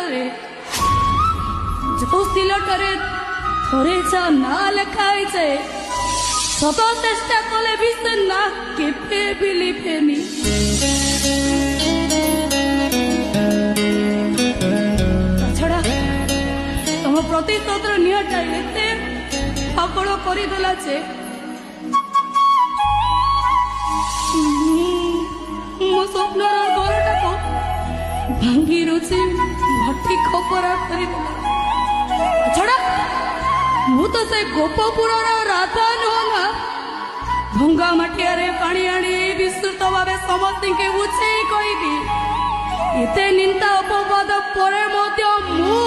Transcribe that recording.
ସିଲଟରେ ଯୋଉ ସିଲଟରେ ଥରେ ଯା ନା ଲେଖା ହେଇଯାଏ ସତ ଚେଷ୍ଟା କଲେ ବି ସେ ନା କେବେ ବି ଲିଭେନି। ତାଛଡ଼ା ତମ ପ୍ରତିଶୋଧର ନିଆଁଟା ଏତେ ପାଗଳ କରିଦେଲା ଯେ ମୋ ସ୍ୱପ୍ନର ଘରଟାକୁ ଭାଙ୍ଗି ରୁଚି ଭଟି ଖପରା କରିଦେଲା। ଛଡ଼ା ମୁଁ ତ ସେ ଗୋପପୁରର ରାଧା ନୁହଁ ନା। ଭଙ୍ଗା ମାଠିଆରେ ପାଣି ଆଣି ବିସ୍ତୃତ ଭାବେ ସମସ୍ତଙ୍କୁ ବୁଝେଇ କହିବି ଏତେ ନିନ୍ଦା ଅପବାଦ ପରେ ମଧ୍ୟ ମୁଁ